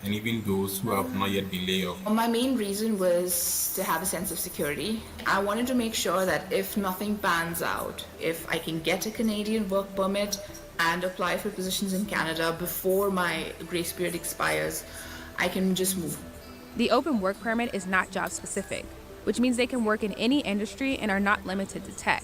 and even those who have not yet been laid off? My main reason was to have a sense of security. I wanted to make sure that if nothing pans out, if I can get a Canadian work permit and apply for positions in Canada before my grace period expires, I can just move. The open work permit is not job specific, which means they can work in any industry and are not limited to tech.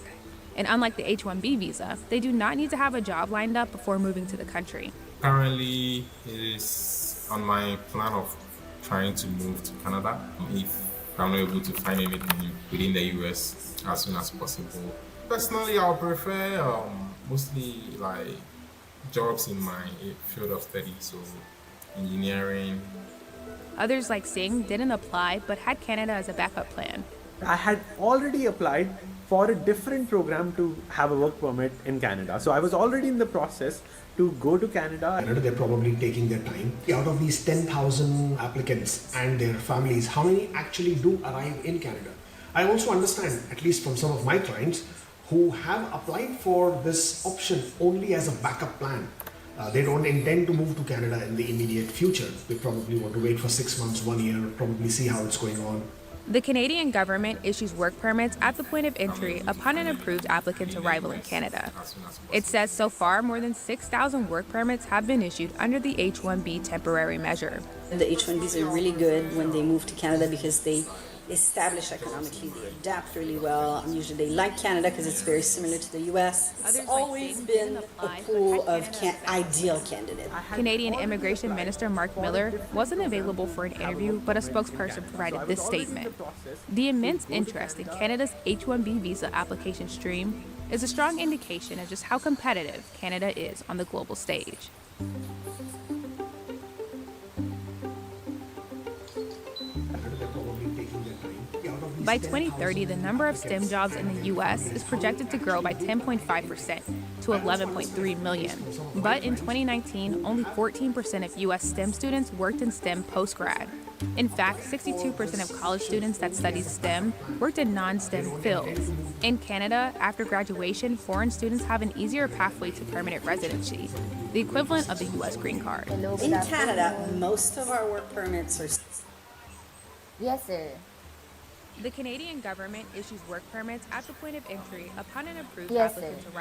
And unlike the H-1B visa, they do not need to have a job lined up before moving to the country. Currently, it is on my plan of trying to move to Canada if I'm not able to find anything within the US as soon as possible. Personally, I'll prefer mostly like jobs in my field of study, so engineering. Others, like Singh, didn't apply but had Canada as a backup plan. I had already applied for a different program to have a work permit in Canada. So I was already in the process to go to Canada. They're probably taking their time. Out of these 10,000 applicants and their families, how many actually do arrive in Canada? I also understand, at least from some of my clients, who have applied for this option only as a backup plan. They don't intend to move to Canada in the immediate future. They probably want to wait for 6 months, 1 year, probably see how it's going on. The Canadian government issues work permits at the point of entry upon an approved applicant's arrival in Canada. It says so far more than 6,000 work permits have been issued under the H-1B temporary measure. The H-1Bs are really good when they move to Canada because they establish economically, they adapt really well. Usually they like Canada because it's very similar to the US. It's always been a pool of ideal candidates. Canadian Immigration Minister Mark Miller wasn't available for an interview, but a spokesperson provided this statement. The immense interest in Canada's H-1B visa application stream is a strong indication of just how competitive Canada is on the global stage. By 2030, the number of STEM jobs in the U.S. is projected to grow by 10.5% to 11.3 million. But in 2019, only 14% of U.S. STEM students worked in STEM post-grad. In fact, 62% of college students that studied STEM worked in non-STEM fields. In Canada, after graduation, foreign students have an easier pathway to permanent residency, the equivalent of the U.S. green card. In Canada, most of our work permits are... Yes, sir. The Canadian government issues work permits at the point of entry upon an approved Yes, applicant's sir.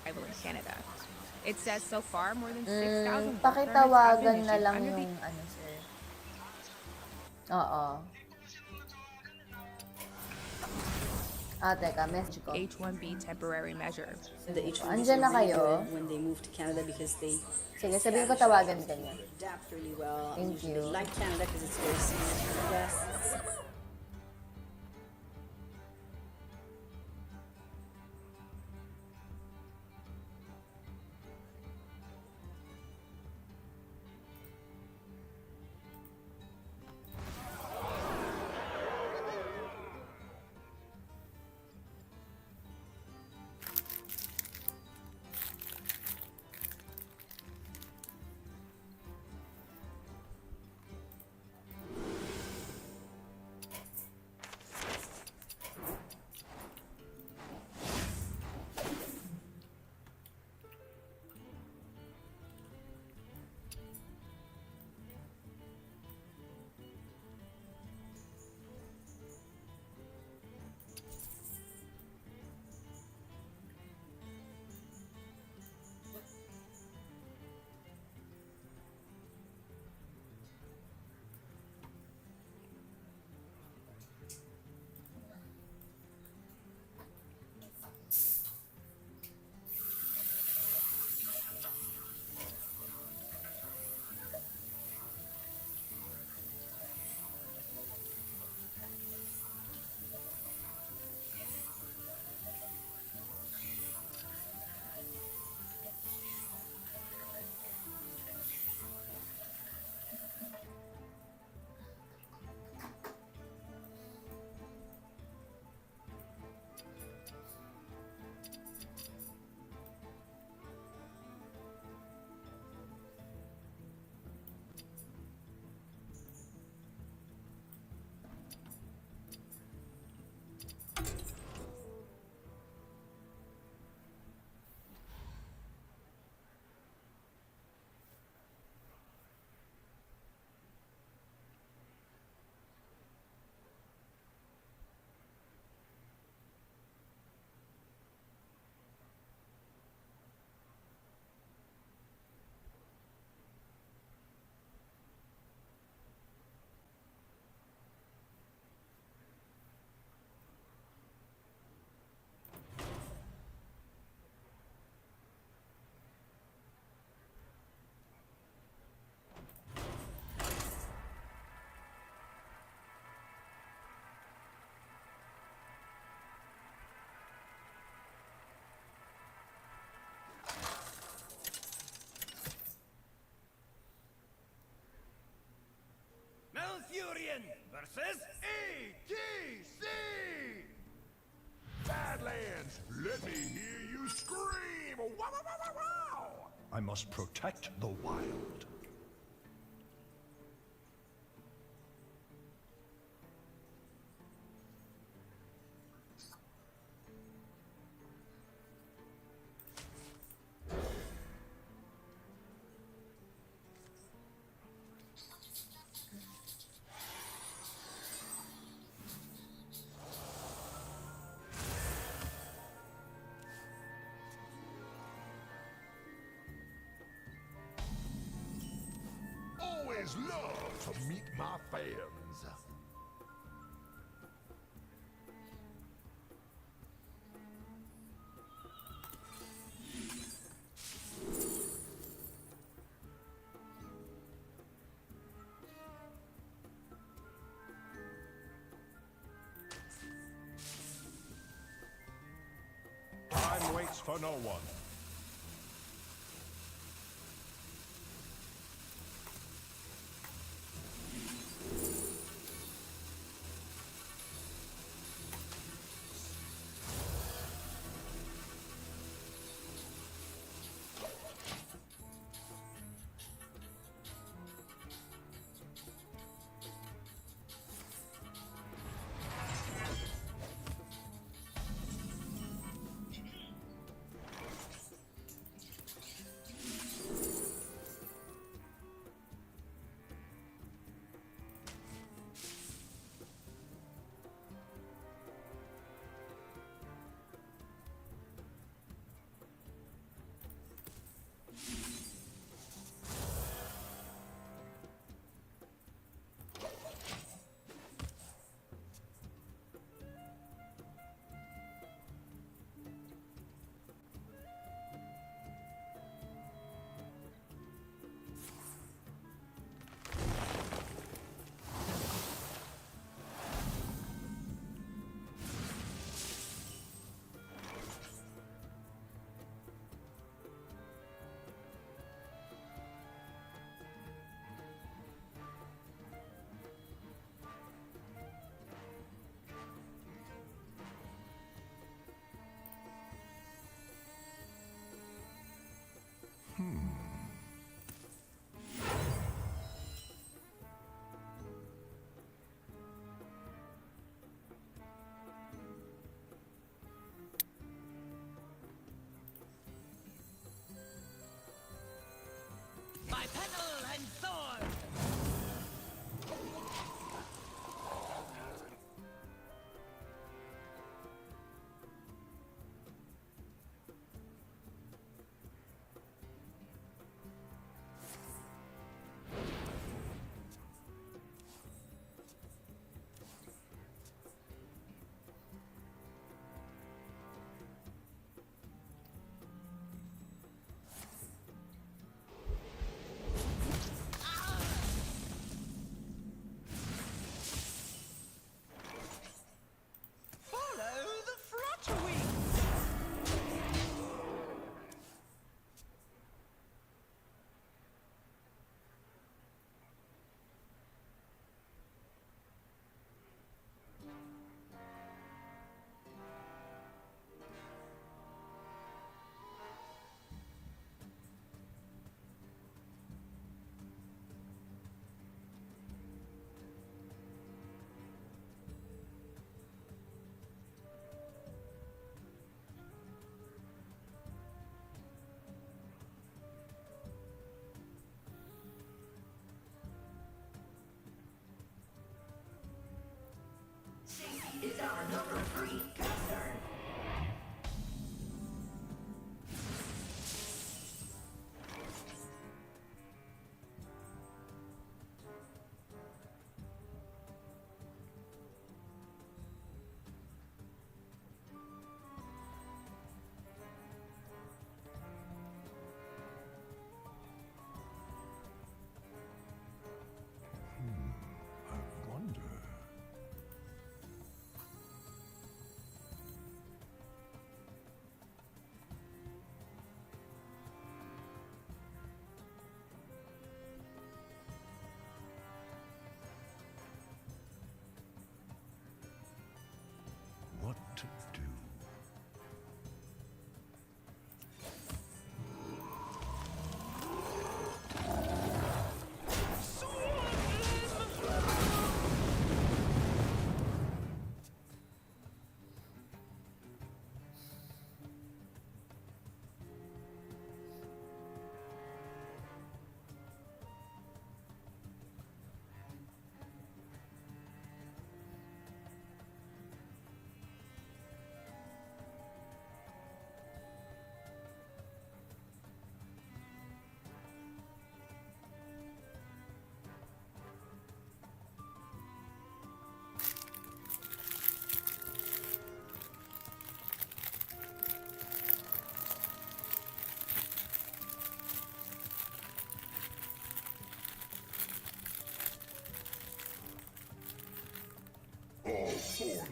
arrival in Canada. It says so far more than 6,000 work permits have been Pakitawagan na issued lang under the yung ano, sir. Oo. Teka, message ko. H-1B temporary measure. The H-1Bs Andyan na are really kayo? good when they move to Canada because they Sige, sabihin ko tawagan ka niya. adapt really well. Thank Usually you. they like Canada because it's very similar to the US. I must protect the wild. Always love to meet my fans. Time waits for no one.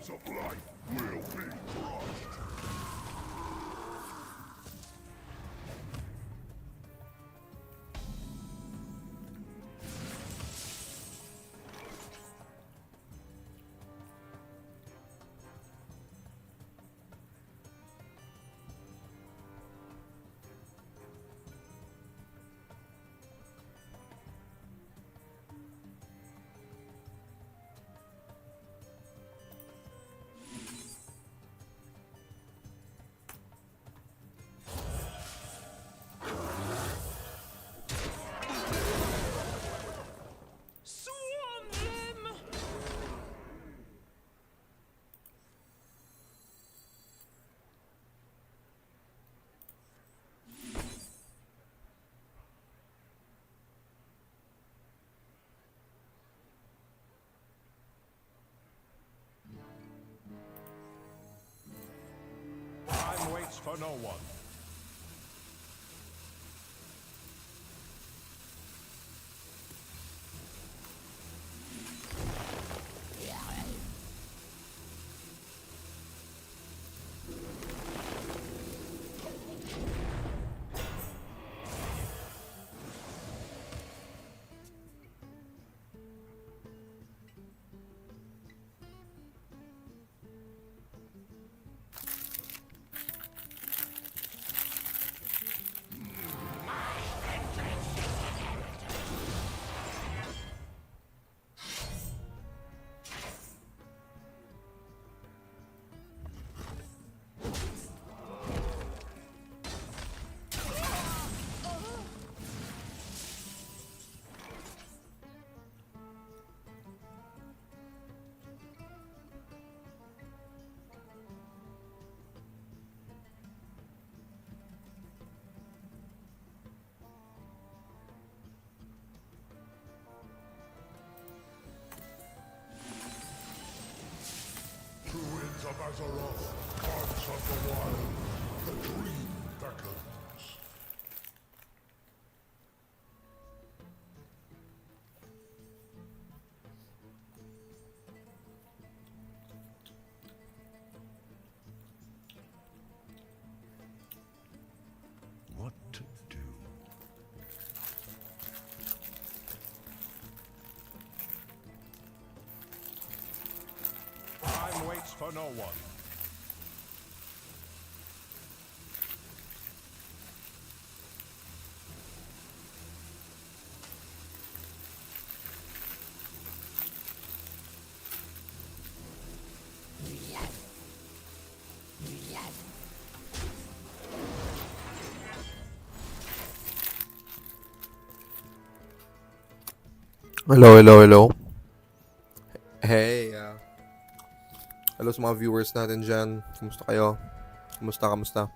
Giants of life will be crushed. Time waits for no one. Winds of Azeroth, gods of the wild, the dream beckons. What to do? Time waits for no one. Hello, hello, hello. Hey, hello sa mga viewers natin dyan. Kumusta kayo? Kamusta?